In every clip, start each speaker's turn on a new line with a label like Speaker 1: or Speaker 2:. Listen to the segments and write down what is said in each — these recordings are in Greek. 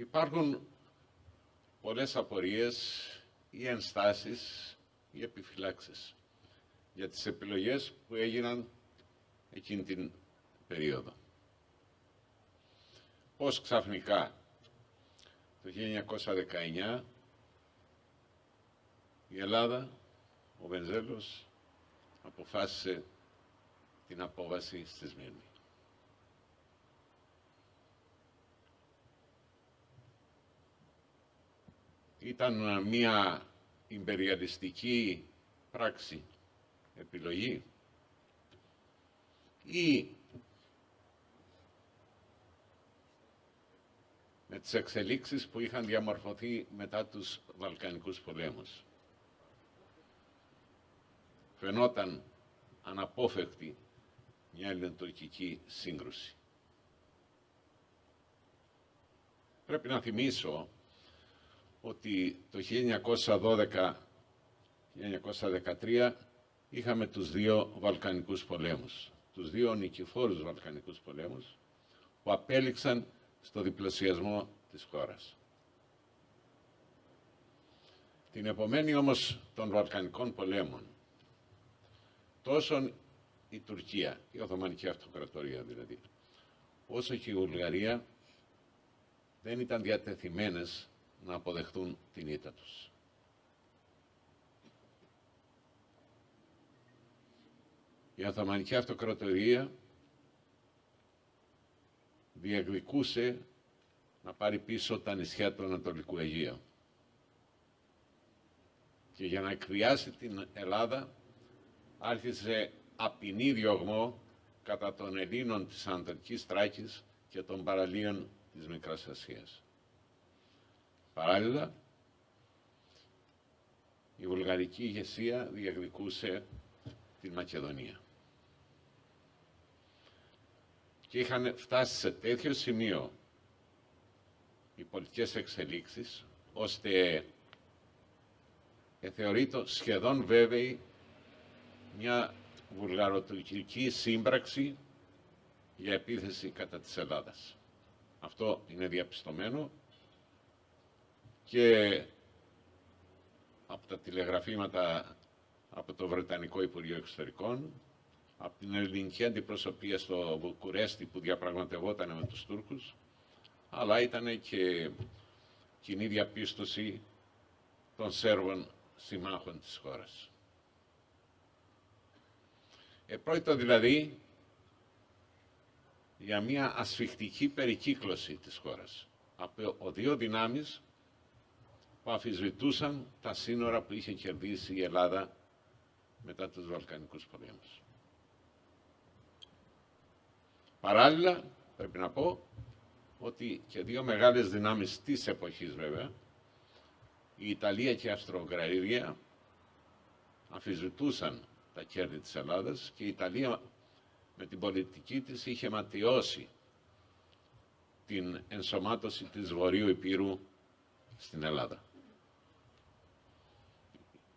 Speaker 1: Υπάρχουν πολλές απορίες ή ενστάσεις ή επιφυλάξεις για τις επιλογές που έγιναν εκείνη την περίοδο. Πώς ξαφνικά το 1919 η Ελλάδα, ο Βενιζέλος, αποφάσισε την απόβαση στη Σμύρνη. Ήταν μια ιμπεριαλιστική πράξη, επιλογή, ή με τις εξελίξεις που είχαν διαμορφωθεί μετά τους Βαλκανικούς πολέμους. Φαινόταν αναπόφευκτη μια ελληνοτουρκική σύγκρουση. Πρέπει να θυμίσω ότι το 1912-1913 είχαμε τους δύο Βαλκανικούς πολέμους, τους δύο νικηφόρους Βαλκανικούς πολέμους, που απέληξαν στο διπλασιασμό της χώρας. Την επομένη όμως των Βαλκανικών πολέμων, τόσο η Τουρκία, η Οθωμανική Αυτοκρατορία δηλαδή, όσο και η Βουλγαρία δεν ήταν διατεθειμένες να αποδεχτούν την ήττα τους. Η Οθωμανική Αυτοκρατορία διεκδικούσε να πάρει πίσω τα νησιά του Ανατολικού Αιγαίου. Και για να εκβιάσει την Ελλάδα άρχισε απεινή διωγμό κατά των Ελλήνων της Ανατολικής Θράκης και των παραλίων της Μικράς Ασίας. Παράλληλα, η βουλγαρική ηγεσία διεκδικούσε την Μακεδονία. Και είχαν φτάσει σε τέτοιο σημείο οι πολιτικές εξελίξεις, ώστε θεωρείται σχεδόν βέβαιη μια βουλγαροτουρκική σύμπραξη για επίθεση κατά της Ελλάδας. Αυτό είναι διαπιστωμένο και από τα τηλεγραφήματα από το Βρετανικό Υπουργείο Εξωτερικών, από την ελληνική αντιπροσωπεία στο Βουκουρέστι που διαπραγματευόταν με τους Τούρκους, αλλά ήταν και κοινή διαπίστωση των Σέρβων συμμάχων της χώρας. Πρόκειται δηλαδή για μια ασφιχτική περικύκλωση της χώρας από δύο δυνάμεις που αμφισβητούσαν τα σύνορα που είχε κερδίσει η Ελλάδα μετά τους Βαλκανικούς πολέμους. Παράλληλα, πρέπει να πω ότι και δύο μεγάλες δυνάμεις της εποχής βέβαια, η Ιταλία και η Αυστρο-Ουγγαρία, αμφισβητούσαν τα κέρδη της Ελλάδας και η Ιταλία με την πολιτική της είχε ματιώσει την ενσωμάτωση της Βορείου Υπήρου στην Ελλάδα.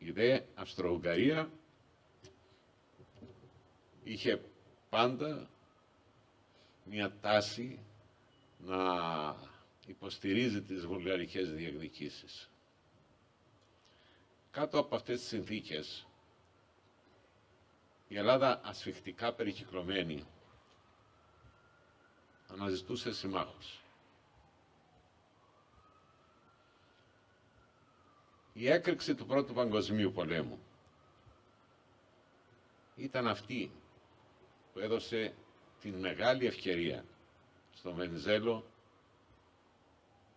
Speaker 1: Η δε Αυστρο-Ουγγαρία είχε πάντα μια τάση να υποστηρίζει τις βουλγαρικές διεκδικήσεις. Κάτω από αυτές τις συνθήκες, η Ελλάδα ασφιχτικά περικυκλωμένη αναζητούσε συμμάχους. Η έκρηξη του Πρώτου Παγκοσμίου Πολέμου ήταν αυτή που έδωσε την μεγάλη ευκαιρία στον Βενιζέλο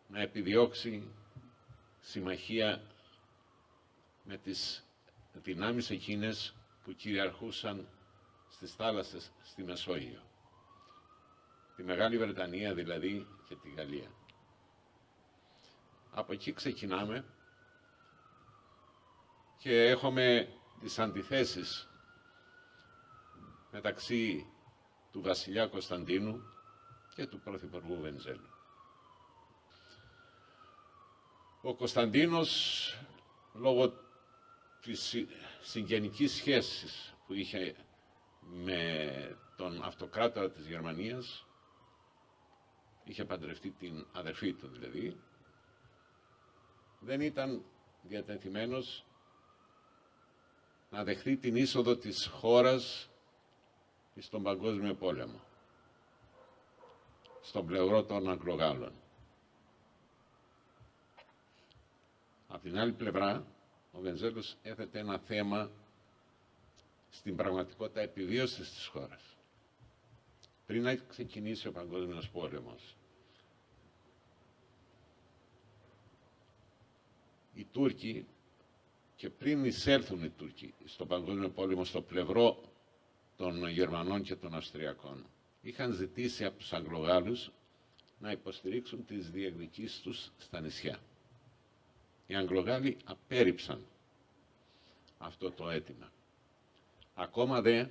Speaker 1: να επιδιώξει συμμαχία με τις δυνάμεις εκείνες που κυριαρχούσαν στις θάλασσες στη Μεσόγειο. Τη Μεγάλη Βρετανία δηλαδή και τη Γαλλία. Από εκεί ξεκινάμε και έχουμε τις αντιθέσεις μεταξύ του βασιλιά Κωνσταντίνου και του πρωθυπουργού Βενιζέλου. Ο Κωνσταντίνος, λόγω της συγγενικής σχέσης που είχε με τον αυτοκράτορα της Γερμανίας, είχε παντρευτεί την αδερφή του δηλαδή, δεν ήταν διατεθειμένος να δεχθεί την είσοδο της χώρας στον Παγκόσμιο Πόλεμο, στον πλευρό των Αγγλογάλων. Από την άλλη πλευρά, ο Βενιζέλος έθετε ένα θέμα στην πραγματικότητα επιβίωσης της χώρας. Πριν να ξεκινήσει ο Παγκόσμιος Πόλεμος, οι Τούρκοι, και πριν εισέλθουν οι Τούρκοι στον Παγκόσμιο Πόλεμο στο πλευρό των Γερμανών και των Αυστριακών, είχαν ζητήσει από τους Αγγλογάλους να υποστηρίξουν τις διεκδικήσεις τους στα νησιά. Οι Αγγλογάλοι απέρριψαν αυτό το αίτημα. Ακόμα δε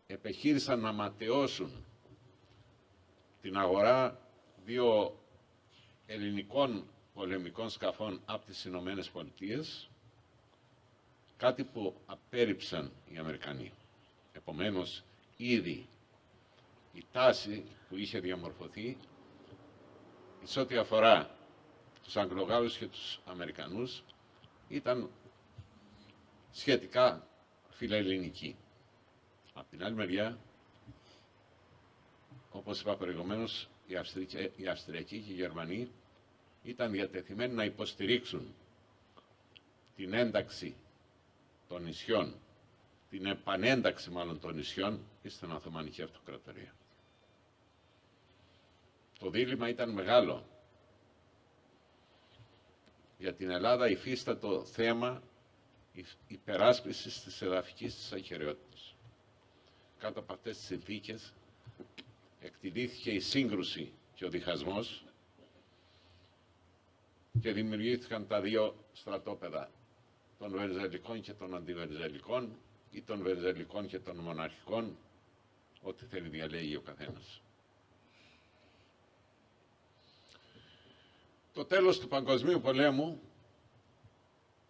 Speaker 1: επιχείρησαν να ματαιώσουν την αγορά δύο ελληνικών πολεμικών σκαφών από τις Ηνωμένες Πολιτείες, κάτι που απέρριψαν οι Αμερικανοί. Επομένως, ήδη η τάση που είχε διαμορφωθεί σε ό,τι αφορά τους Αγγλογάλους και τους Αμερικανούς ήταν σχετικά φιλελληνική. Από την άλλη μεριά, όπως είπα προηγουμένως, οι Αυστριακοί και οι Γερμανοί ήταν διατεθειμένοι να υποστηρίξουν την ένταξη των νησιών, την επανένταξη μάλλον των νησιών στην Οθωμανική Αυτοκρατορία. Το δίλημμα ήταν μεγάλο. Για την Ελλάδα υφίστατο θέμα υπεράσπισης της εδαφικής της ακεραιότητας. Κάτω από αυτές τις συνθήκες εκτιλήθηκε η σύγκρουση και ο διχασμός και δημιουργήθηκαν τα δύο στρατόπεδα των βενιζελικών και των αντιβενιζελικών ή των βενιζελικών και των μοναρχικών, ό,τι θέλει διαλέγει ο καθένας. Το τέλος του Παγκοσμίου Πολέμου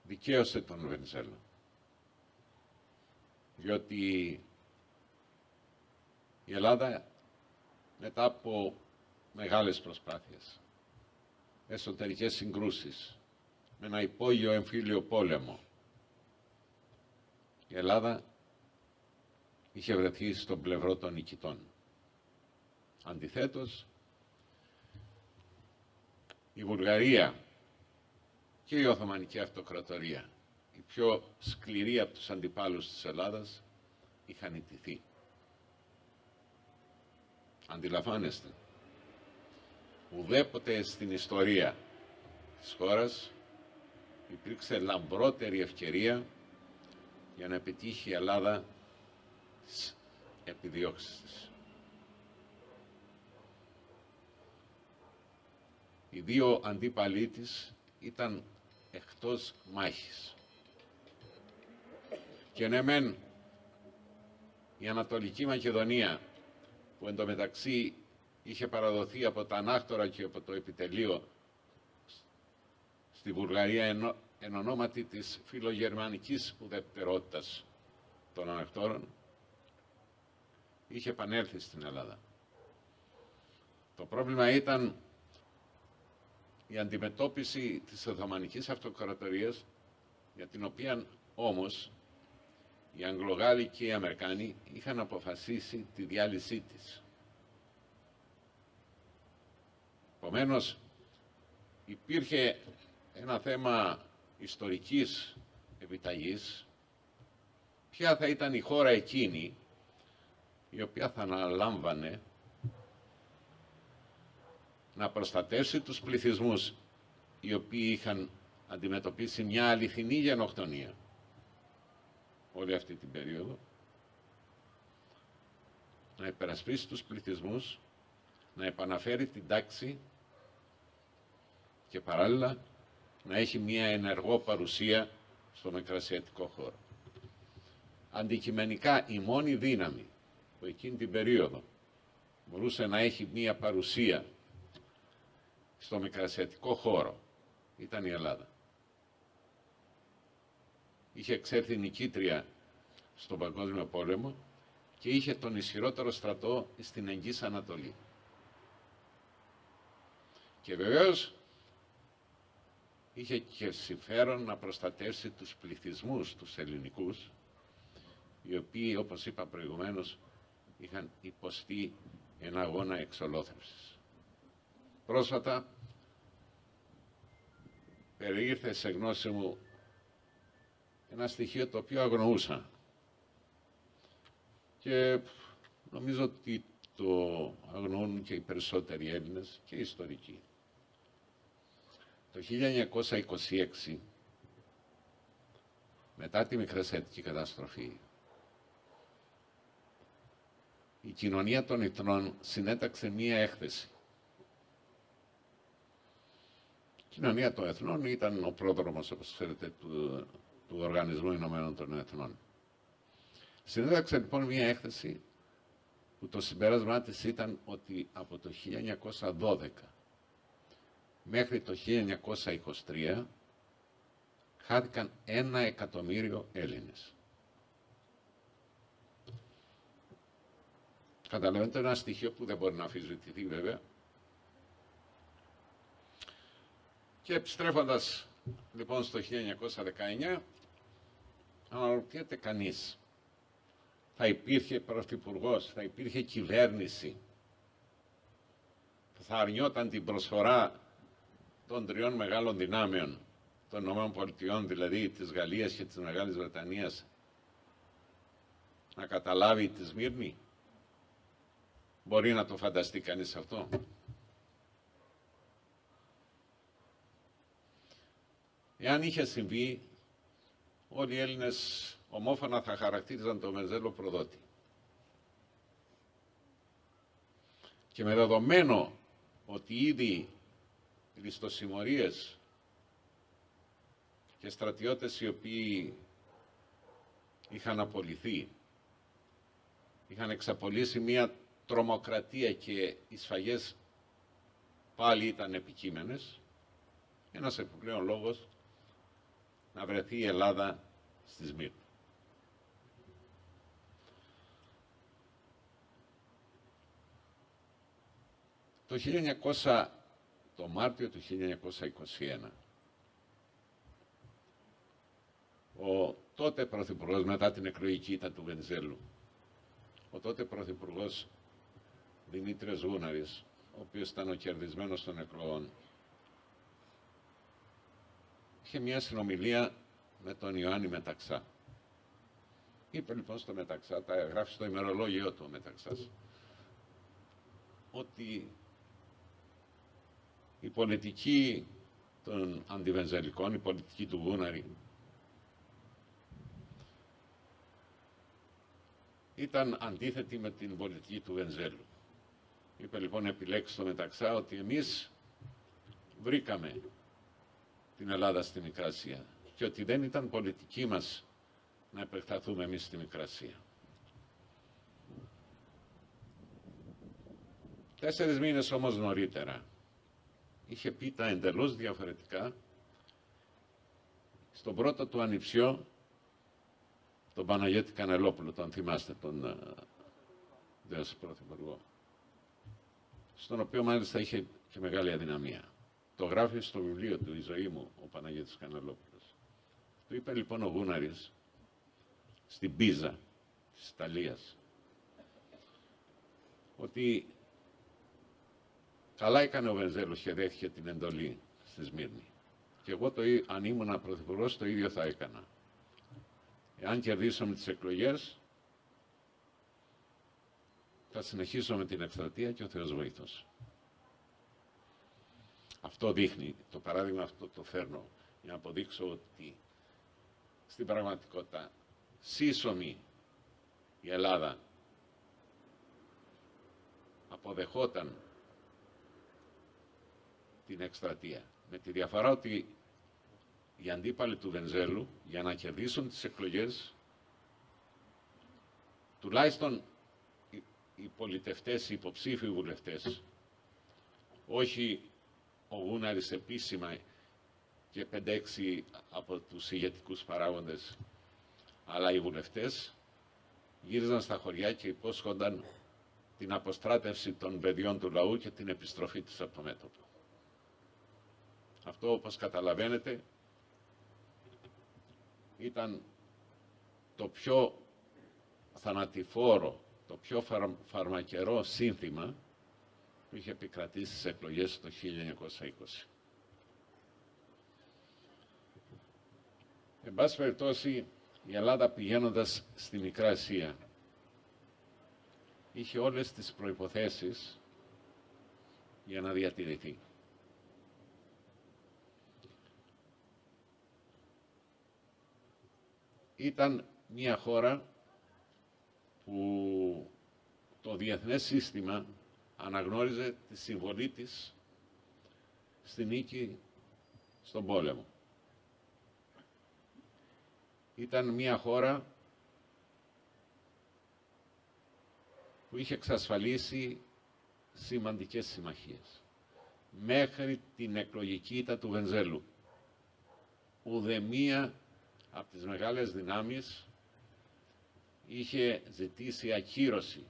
Speaker 1: δικαίωσε τον Βενιζέλο, διότι η Ελλάδα μετά από μεγάλες προσπάθειες, εσωτερικές συγκρούσεις, με ένα υπόγειο εμφύλιο πόλεμο, η Ελλάδα είχε βρεθεί στον πλευρό των νικητών. Αντιθέτως, η Βουλγαρία και η Οθωμανική Αυτοκρατορία, η πιο σκληρή από τους αντιπάλους της Ελλάδας, είχαν ιτηθεί. Αντιλαμβάνεστε, ουδέποτε στην ιστορία της χώρας υπήρξε λαμπρότερη ευκαιρία για να επιτύχει η Ελλάδα τις επιδιώξεις της. Οι δύο αντίπαλοι της ήταν εκτός μάχης. Και ναι μεν η Ανατολική Μακεδονία, που εντωμεταξύ είχε παραδοθεί από τα ανάκτορα και από το επιτελείο στη Βουλγαρία εν ονόματι της φιλογερμανικής ουδετερότητας των ανακτόρων, είχε επανέλθει στην Ελλάδα. Το πρόβλημα ήταν η αντιμετώπιση της Οθωμανικής Αυτοκρατορίας, για την οποία όμως οι Αγγλογάλοι και οι Αμερικάνοι είχαν αποφασίσει τη διάλυσή της. Επομένως, υπήρχε ένα θέμα ιστορικής επιταγής, ποια θα ήταν η χώρα εκείνη η οποία θα αναλάμβανε να προστατεύσει τους πληθυσμούς οι οποίοι είχαν αντιμετωπίσει μια αληθινή γενοκτονία όλη αυτή την περίοδο, να υπερασπίσει τους πληθυσμούς, να επαναφέρει την τάξη και παράλληλα να έχει μια ενεργό παρουσία στο μικρασιατικό χώρο. Αντικειμενικά η μόνη δύναμη που εκείνη την περίοδο μπορούσε να έχει μια παρουσία στο μικρασιατικό χώρο ήταν η Ελλάδα. Είχε εξέλθει νικήτρια στον Παγκόσμιο Πόλεμο και είχε τον ισχυρότερο στρατό στην Εγγύς Ανατολή. Και βεβαίως είχε και συμφέρον να προστατεύσει τους πληθυσμούς, τους ελληνικούς, οι οποίοι, όπως είπα προηγουμένως, είχαν υποστεί ένα αγώνα εξολόθρευσης. Πρόσφατα περιήρθε σε γνώση μου ένα στοιχείο το οποίο αγνοούσα και νομίζω ότι το αγνοούν και οι περισσότεροι Έλληνες και οι ιστορικοί. Το 1926, μετά τη Μικρασιατική καταστροφή, η Κοινωνία των Εθνών συνέταξε μία έκθεση. Η Κοινωνία των Εθνών ήταν ο πρόδρομος, όπως ξέρετε, του Οργανισμού Ηνωμένων των Εθνών. Συνέταξε λοιπόν μία έκθεση που το συμπέρασμά της ήταν ότι από το 1912 μέχρι το 1923 χάθηκαν 1 εκατομμύριο Έλληνες. Καταλαβαίνετε, ένα στοιχείο που δεν μπορεί να αμφισβητηθεί βέβαια. Και επιστρέφοντας λοιπόν στο 1919, αναρωτιέται κανείς, θα υπήρχε πρωθυπουργός, θα υπήρχε κυβέρνηση, θα αρνιόταν την προσφορά των τριών μεγάλων δυνάμεων, των ΗΠΑ, δηλαδή της Γαλλίας και της Μεγάλης Βρετανίας, να καταλάβει τη Σμύρνη? Μπορεί να το φανταστεί κανείς αυτό? Εάν είχε συμβεί, όλοι οι Έλληνες ομόφωνα θα χαρακτήριζαν τον Βενιζέλο προδότη. Και με δεδομένο ότι ήδη ληστοσημωρίες και στρατιώτες οι οποίοι είχαν απολυθεί, είχαν εξαπολύσει μία τρομοκρατία και οι σφαγές πάλι ήταν επικείμενες, ένας επιπλέον λόγος να βρεθεί η Ελλάδα στη Σμύρνη. Το Μάρτιο του 1921, ο τότε πρωθυπουργός, μετά την εκλογική ήττα του Βενιζέλου, ο τότε πρωθυπουργός Δημήτριος Γούναρης, ο οποίος ήταν ο κερδισμένος των εκλογών, είχε μια συνομιλία με τον Ιωάννη Μεταξά. Είπε λοιπόν στο Μεταξά, τα γράφει στο ημερολόγιο του ο Μεταξάς, ότι η πολιτική των αντιβενζελικών, η πολιτική του Γούναρη, ήταν αντίθετη με την πολιτική του Βενιζέλου. Είπε λοιπόν επιλέξει στο Μεταξά ότι εμείς βρήκαμε την Ελλάδα στη Μικρασία και ότι δεν ήταν πολιτική μας να επεκταθούμε εμείς στη Μικρασία. 4 μήνες όμως νωρίτερα είχε πει τα εντελώς διαφορετικά στον πρώτο του ανιψιό, τον Παναγιώτη Κανελόπουλο, τον θυμάστε, τον δέος πρωθυπουργό, στον οποίο μάλιστα είχε και μεγάλη αδυναμία. Το γράφει στο βιβλίο του «Η ζωή μου» ο Παναγιώτης Κανελόπουλος. Του είπε λοιπόν ο Γούναρης στην Πίζα της Ιταλίας ότι καλά έκανε ο Βενιζέλος και δέχτηκε την εντολή στη Σμύρνη. Και εγώ αν ήμουν πρωθυπουργός το ίδιο θα έκανα. Εάν κερδίσω με τις εκλογές, θα συνεχίσω με την εκστρατεία και ο Θεός βοήθος. Αυτό δείχνει, το παράδειγμα αυτό το φέρνω για να αποδείξω ότι στην πραγματικότητα σύσσωμη η Ελλάδα αποδεχόταν την εκστρατεία. Με τη διαφορά ότι οι αντίπαλοι του Βενιζέλου για να κερδίσουν τις εκλογές, τουλάχιστον οι πολιτευτές, οι υποψήφιοι βουλευτές, όχι ο Γούναρης επίσημα και 5-6 από τους ηγετικούς παράγοντες, αλλά οι βουλευτές γύριζαν στα χωριά και υπόσχονταν την αποστράτευση των παιδιών του λαού και την επιστροφή τους από το μέτωπο. Αυτό, όπως καταλαβαίνετε, ήταν το πιο θανατηφόρο, το πιο φαρμακερό σύνθημα που είχε επικρατήσει στις εκλογές το 1920. Εν πάση περιπτώσει, η Ελλάδα, πηγαίνοντας στη Μικρά Ασία, είχε όλες τις προϋποθέσεις για να διατηρηθεί. Ήταν μια χώρα που το διεθνές σύστημα αναγνώριζε τη συμβολή της στη νίκη στον πόλεμο. Ήταν μια χώρα που είχε εξασφαλίσει σημαντικές συμμαχίες. Μέχρι την εκλογική ήττα του Βενιζέλου, ουδεμία από τις μεγάλες δυνάμεις είχε ζητήσει ακύρωση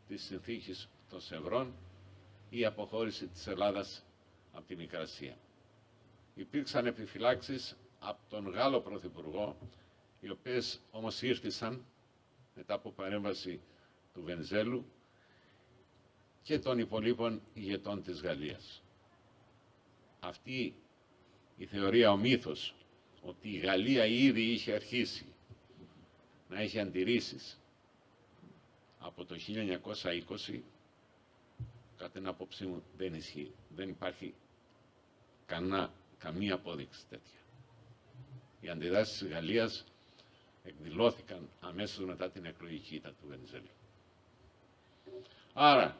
Speaker 1: της συνθήκης των Σευρών ή αποχώρηση της Ελλάδας από τη Μικρά Ασία. Υπήρξαν επιφυλάξεις από τον Γάλλο Πρωθυπουργό, οι οποίες όμως ήρθαν μετά από παρέμβαση του Βενιζέλου και των υπολείπων ηγετών της Γαλλίας. Αυτή η θεωρία, ο μύθος, ότι η Γαλλία ήδη είχε αρχίσει να έχει αντιρρήσεις από το 1920, κατά την άποψή μου δεν ισχύει. Δεν υπάρχει καμία απόδειξη τέτοια. Οι αντιδράσεις της Γαλλίας εκδηλώθηκαν αμέσως μετά την εκλογική ήττα του Βενιζέλου. Άρα,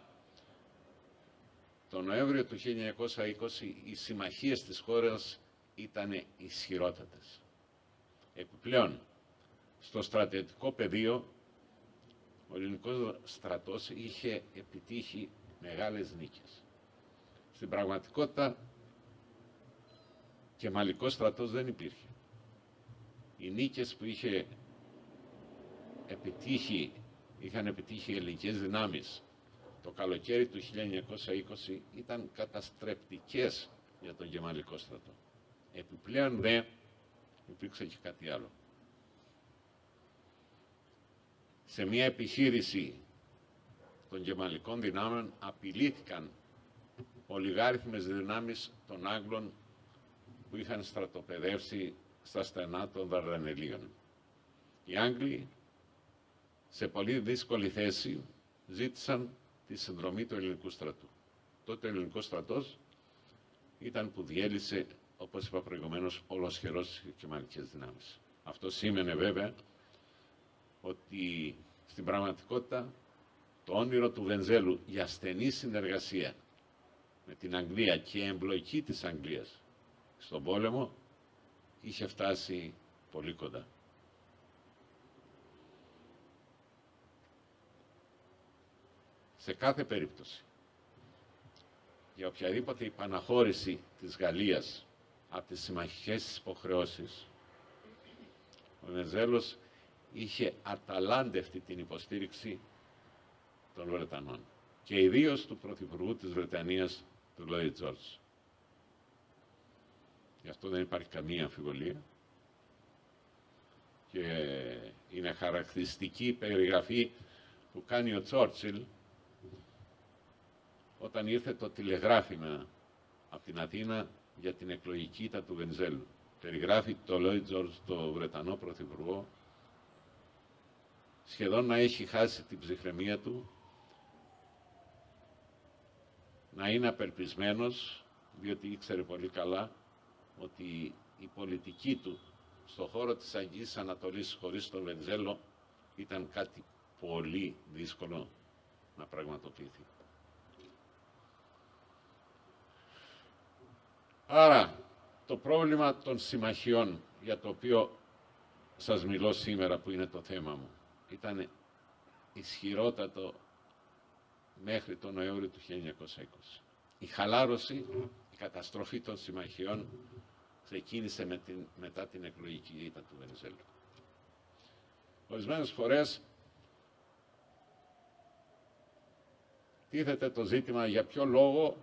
Speaker 1: τον Νοέμβριο του 1920 οι συμμαχίες της χώρας ήταν ισχυρότατες. Επιπλέον, στο στρατιωτικό πεδίο, ο ελληνικός στρατός είχε επιτύχει μεγάλες νίκες. Στην πραγματικότητα, κεμαλικός στρατός δεν υπήρχε. Οι νίκες που είχαν επιτύχει οι ελληνικές δυνάμεις το καλοκαίρι του 1920 ήταν καταστρεπτικές για τον κεμαλικό στρατό. Επιπλέον δε υπήρξε και κάτι άλλο. Σε μια επιχείρηση των κεμαλικών δυνάμεων απειλήθηκαν ολιγάριθμες δυνάμεις των Άγγλων που είχαν στρατοπεδεύσει στα στενά των Δαρδανελίων. Οι Άγγλοι, σε πολύ δύσκολη θέση, ζήτησαν τη συνδρομή του ελληνικού στρατού. Τότε ο ελληνικός στρατός ήταν που διέλυσε, όπως είπα προηγουμένως, ολοσχερώς τις κεμαλικές δυνάμεις. Αυτό σήμαινε βέβαια ότι στην πραγματικότητα το όνειρο του Βενιζέλου για στενή συνεργασία με την Αγγλία και εμπλοκή της Αγγλίας στον πόλεμο είχε φτάσει πολύ κοντά. Σε κάθε περίπτωση, για οποιαδήποτε υπαναχώρηση της Γαλλίας από τις συμμαχικές της υποχρεώσεις, ο Βενιζέλος είχε αταλάντευτη την υποστήριξη των Βρετανών και ιδίως του Πρωθυπουργού της Βρετανίας, του Λόιντ Τζόρτζ. Γι' αυτό δεν υπάρχει καμία αμφιβολία και είναι χαρακτηριστική η περιγραφή που κάνει ο Τσόρτσιλ όταν ήρθε το τηλεγράφημα από την Αθήνα για την εκλογική ήττα του Βενιζέλου. Περιγράφει το Λόιντ Τζόρτζ, το Βρετανό Πρωθυπουργό, σχεδόν να έχει χάσει την ψυχραιμία του, να είναι απελπισμένος, διότι ήξερε πολύ καλά ότι η πολιτική του στον χώρο της Αγγλικής Ανατολής χωρίς τον Βενιζέλο ήταν κάτι πολύ δύσκολο να πραγματοποιηθεί. Άρα, το πρόβλημα των συμμαχιών για το οποίο σας μιλώ σήμερα, που είναι το θέμα μου, ήταν ισχυρότατο μέχρι τον Νοέμβριο του 1920. Η χαλάρωση, η καταστροφή των συμμαχιών ξεκίνησε μετά την εκλογική ήττα του Βενιζέλου. Ορισμένες φορές τίθεται το ζήτημα για ποιο λόγο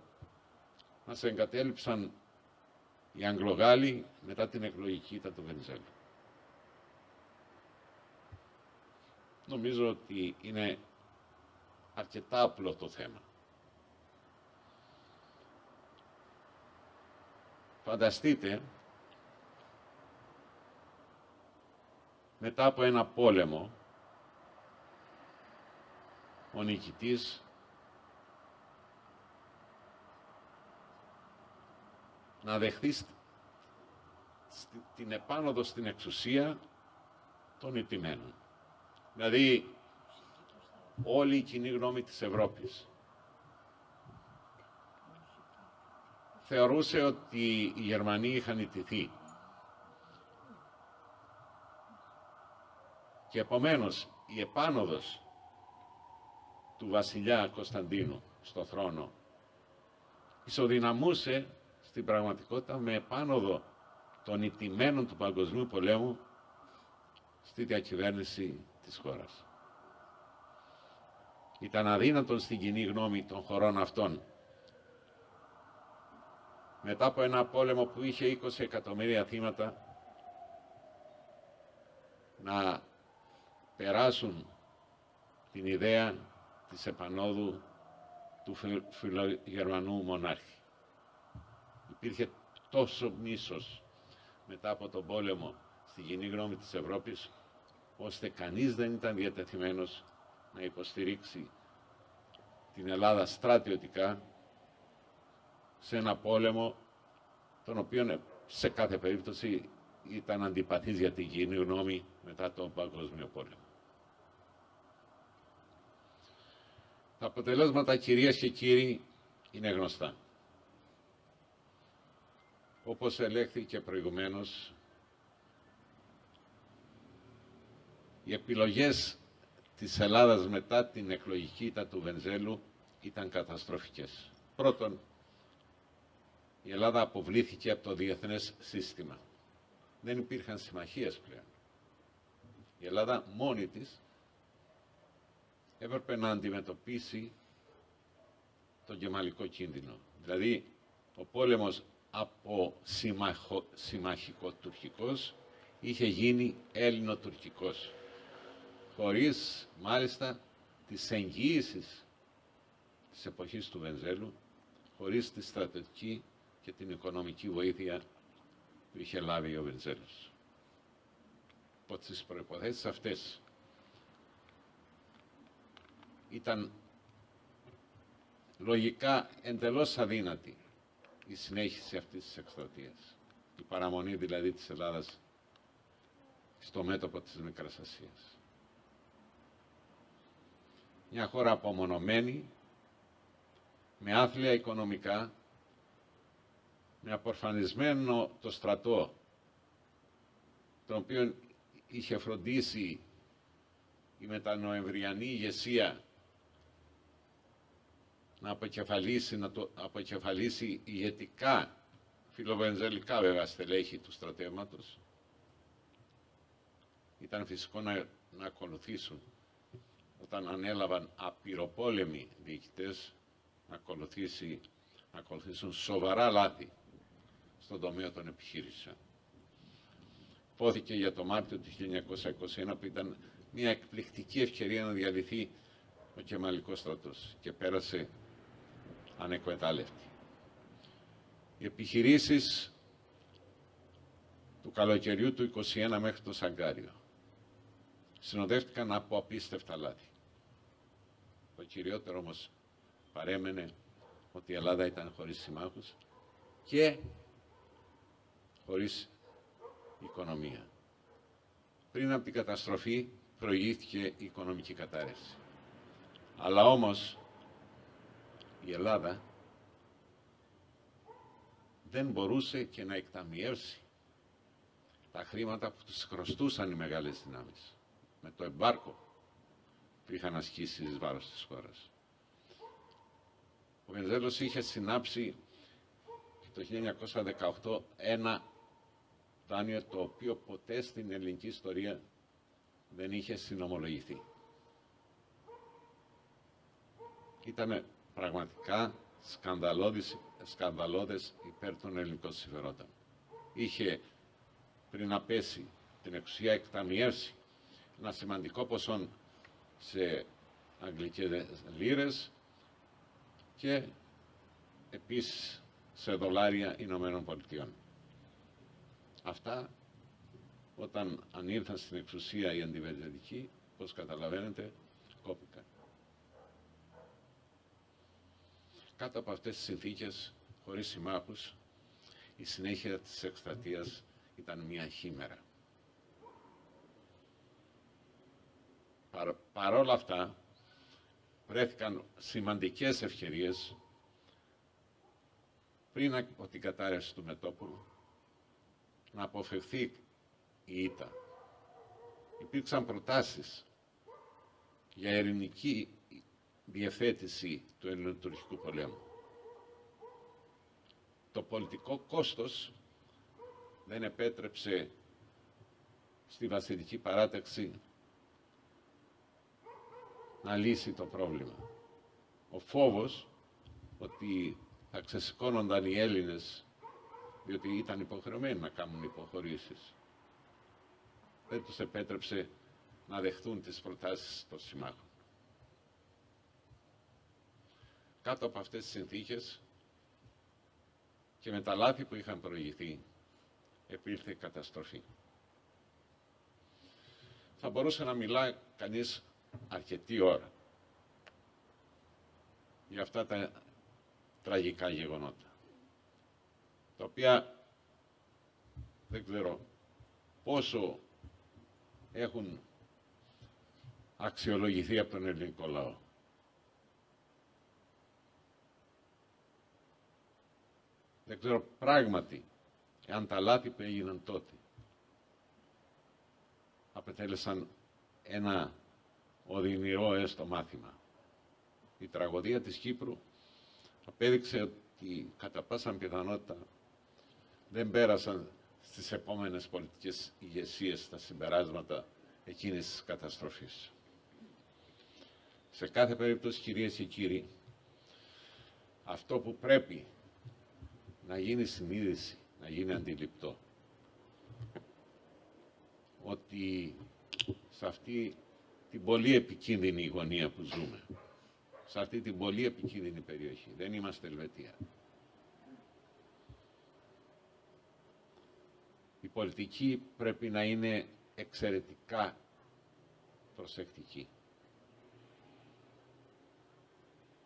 Speaker 1: μας εγκατέλειψαν οι Αγγλογάλοι μετά την εκλογική ήττα του Βενιζέλου. Νομίζω ότι είναι αρκετά απλό το θέμα. Φανταστείτε, μετά από ένα πόλεμο, ο νικητής να δεχθεί την επάνωδο στην εξουσία των ηττημένων. Δηλαδή, όλη η κοινή γνώμη της Ευρώπης θεωρούσε ότι οι Γερμανοί είχαν ηττηθεί. Και επομένως η επάνωδος του βασιλιά Κωνσταντίνου στο θρόνο ισοδυναμούσε στην πραγματικότητα με επάνωδο των ηττημένων του Παγκοσμίου Πολέμου στη διακυβέρνηση της χώρας. Ήταν αδύνατον στην κοινή γνώμη των χωρών αυτών, μετά από ένα πόλεμο που είχε 20 εκατομμύρια θύματα, να περάσουν την ιδέα της επανόδου του φιλογερμανού μονάρχη. Υπήρχε τόσο μίσος μετά από τον πόλεμο στην κοινή γνώμη της Ευρώπης, ώστε κανείς δεν ήταν διατεθειμένος να υποστηρίξει την Ελλάδα στρατιωτικά σε ένα πόλεμο τον οποίο σε κάθε περίπτωση ήταν αντιπαθής για την κοινή γνώμη μετά τον Παγκόσμιο Πόλεμο. Τα αποτελέσματα, κυρίες και κύριοι, είναι γνωστά. Όπως ελέγχθηκε προηγουμένως, οι επιλογές της Ελλάδας μετά την εκλογική ήττα του Βενιζέλου ήταν καταστροφικές. Πρώτον, η Ελλάδα αποβλήθηκε από το διεθνές σύστημα. Δεν υπήρχαν συμμαχίες πλέον. Η Ελλάδα μόνη της έπρεπε να αντιμετωπίσει τον κεμαλικό κίνδυνο. Δηλαδή, ο πόλεμος από συμμαχικό-τουρκικός είχε γίνει έλληνο-τουρκικός, χωρίς μάλιστα τις εγγυήσεις της εποχής του Βενιζέλου, χωρίς τη στρατιωτική και την οικονομική βοήθεια που είχε λάβει ο Βενιζέλος. Από τις προϋποθέσεις αυτές ήταν λογικά εντελώς αδύνατη η συνέχιση αυτής της εκστρατείας. Η παραμονή δηλαδή της Ελλάδας στο μέτωπο της Μικράς Ασίας. Μια χώρα απομονωμένη, με άθλια οικονομικά, με απορφανισμένο το στρατό, τον οποίο είχε φροντίσει η μετανοεμβριανή ηγεσία να το αποκεφαλίσει ηγετικά, φιλοβενιζελικά βέβαια στελέχη του στρατεύματος. Ήταν φυσικό να ακολουθήσουν, όταν ανέλαβαν απειροπόλεμοι διοικητές, να ακολουθήσουν σοβαρά λάθη στον τομέα των επιχείρησεων. Υπόθηκε για το Μάρτιο του 1921 που ήταν μια εκπληκτική ευκαιρία να διαλυθεί ο κεμαλικός στρατός και πέρασε ανεκμετάλλευτη. Οι επιχειρήσεις του καλοκαιριού του 1921 μέχρι το Σαγκάριο συνοδεύτηκαν από απίστευτα λάθη. Το κυριότερο όμως παρέμενε ότι η Ελλάδα ήταν χωρίς συμμάχους και χωρίς οικονομία. Πριν από την καταστροφή προηγήθηκε η οικονομική κατάρρευση. Αλλά όμως η Ελλάδα δεν μπορούσε και να εκταμιεύσει τα χρήματα που τους χρωστούσαν οι μεγάλες δυνάμεις με το εμπάρκο που είχαν ασκήσει εις βάρος της χώρας. Ο Βενιζέλος είχε συνάψει το 1918 ένα δάνειο το οποίο ποτέ στην ελληνική ιστορία δεν είχε συνομολογηθεί. Ήταν πραγματικά σκανδαλώδες υπέρ των ελληνικών συμφερόντων. Είχε πριν να πέσει την εξουσία εκταμιεύσει ένα σημαντικό ποσό σε αγγλικές λίρες και επίσης σε δολάρια Ηνωμένων Πολιτειών. Αυτά όταν ανήλθαν στην εξουσία οι αντιβελγενικοί, όπως καταλαβαίνετε, κόπηκαν. Κάτω από αυτές τις συνθήκες, χωρίς συμμάχους, η συνέχεια της εκστρατείας ήταν μια χήμερα. Παρόλα αυτά, βρέθηκαν σημαντικές ευκαιρίες πριν από την κατάρρευση του μετώπου να αποφευθεί η ήττα. Υπήρξαν προτάσεις για ειρηνική διευθέτηση του ελληνοτουρκικού πολέμου. Το πολιτικό κόστος δεν επέτρεψε στη βασιλική παράταξη να λύσει το πρόβλημα. Ο φόβος ότι θα ξεσηκώνονταν οι Έλληνες, διότι ήταν υποχρεωμένοι να κάνουν υποχωρήσεις, δεν τους επέτρεψε να δεχτούν τις προτάσεις των συμμάχων. Κάτω από αυτές τις συνθήκες και με τα λάθη που είχαν προηγηθεί, επήλθε η καταστροφή. Θα μπορούσε να μιλάει κανείς αρκετή ώρα για αυτά τα τραγικά γεγονότα, τα οποία δεν ξέρω πόσο έχουν αξιολογηθεί από τον ελληνικό λαό. Δεν ξέρω πράγματι εάν τα λάθη που έγιναν τότε απετέλεσαν ένα οδυνηρό έστω μάθημα. Η τραγωδία της Κύπρου απέδειξε ότι κατά πάσα πιθανότητα δεν πέρασαν στις επόμενες πολιτικές ηγεσίες τα συμπεράσματα εκείνης της καταστροφής. Σε κάθε περίπτωση, κυρίες και κύριοι, αυτό που πρέπει να γίνει συνείδηση, να γίνει αντιληπτό, ότι σε αυτή την πολύ επικίνδυνη γωνία που ζούμε, σε αυτή την πολύ επικίνδυνη περιοχή, δεν είμαστε Ελβετία. Η πολιτική πρέπει να είναι εξαιρετικά προσεκτική.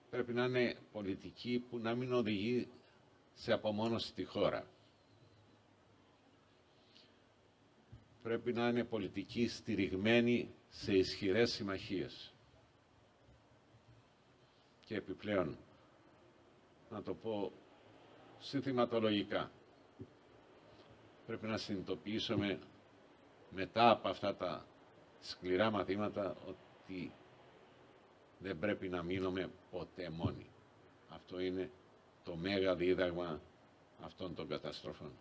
Speaker 1: Πρέπει να είναι πολιτική που να μην οδηγεί σε απομόνωση τη χώρα. Πρέπει να είναι πολιτική στηριγμένη σε ισχυρές συμμαχίες. Και επιπλέον, να το πω συνθηματολογικά, πρέπει να συνειδητοποιήσουμε μετά από αυτά τα σκληρά μαθήματα ότι δεν πρέπει να μείνουμε ποτέ μόνοι. Αυτό είναι το μέγα δίδαγμα αυτών των καταστροφών.